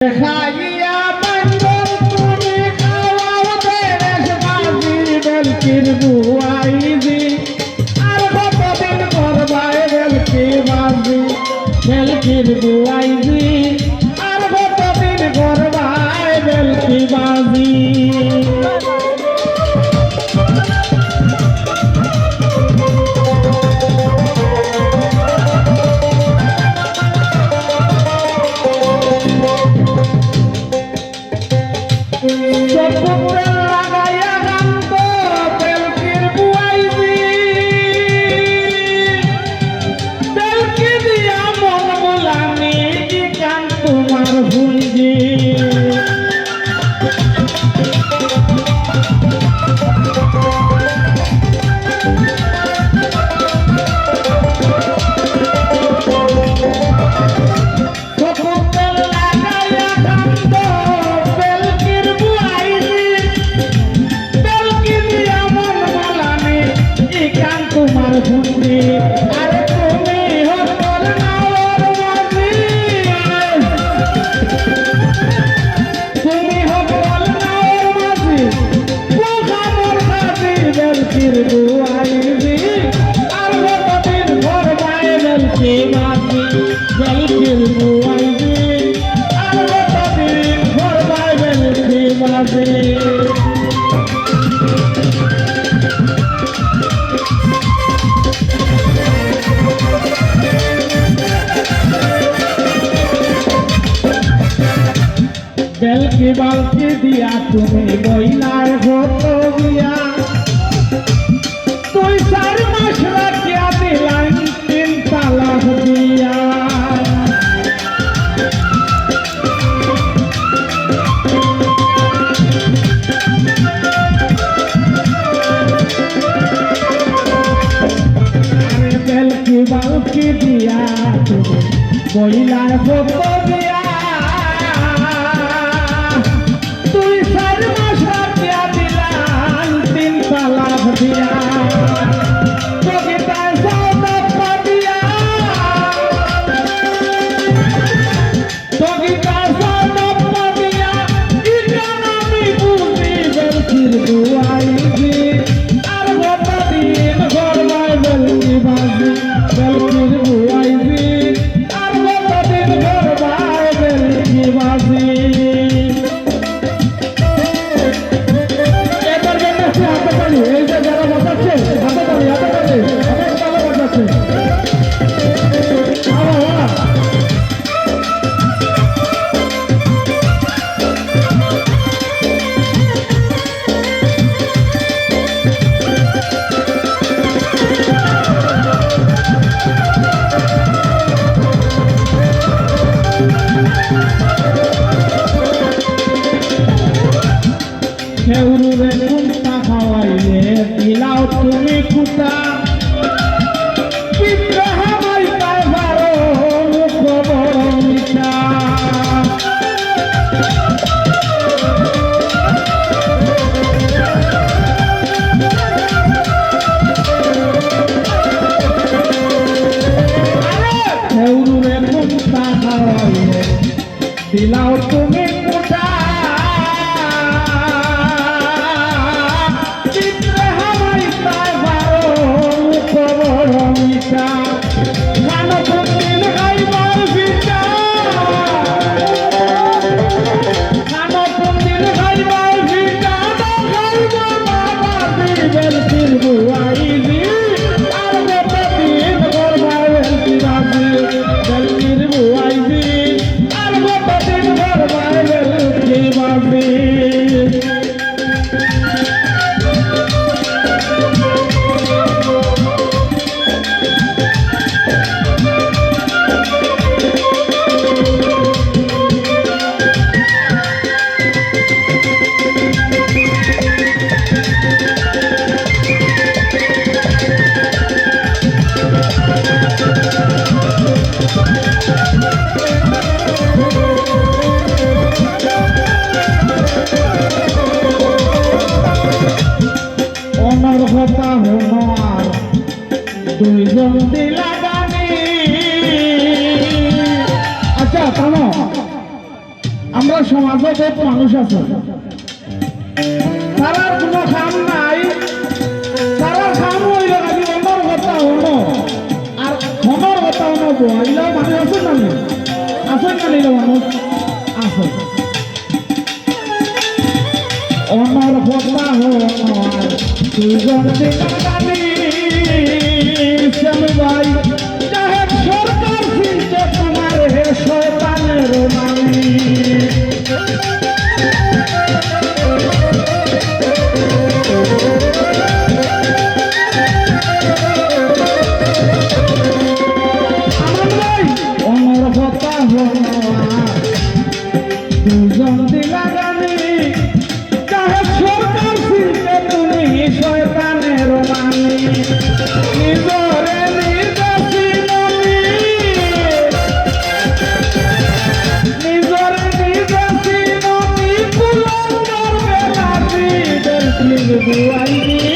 খাইয়া বান্ধব তুমি খাওয়াও দেশ বাজি বেলকির বুয়াইজি আর কতদিন করবায় বেলকি বাজি বেলকির বুয়াইজি আর কতদিন করবায় বেলকি বাজি বেলকি বালকি দিয়া তুমি মহিলার ভোট দিয়া তুই 4 মাস রাখিয়া দিলাম 3 তালাক দিয়া বেলকি বালকি দিয়া তুমি মহিলার ভোট দিয়া তুমি কুতা বিদ্রোহ মাই পাইবারো খবর মিঠা হেউরে কুতা খাওয়াইলে দিলাও তুমি কুতা কথা হলো আর দুইজন দিলা গানি আচ্ছা থামো আমরা সমাজে বহুত মানুষ আছে তারার কোনো কাম নাই তারার কাম হইল নাকি অন্যর কথা অন্য আর অন্যর কথা অন্য বইলেও মানুষ আছে না আছে না নিল মানুষ আছে অন্যর কথা হল দুজন দিনাদানি শ্যাম ভাই চাহে সরকার ফিরছে তোমার হে শয়তানের মানি দুজন দিলাগানি চাহে সরকার ফিরতে তুমি শয়তানের মানি নিজরে নিজে চিনলি নিজরে নিজে চিনলি কুলঙ্গার বেলাটি দেখলি বুয়াই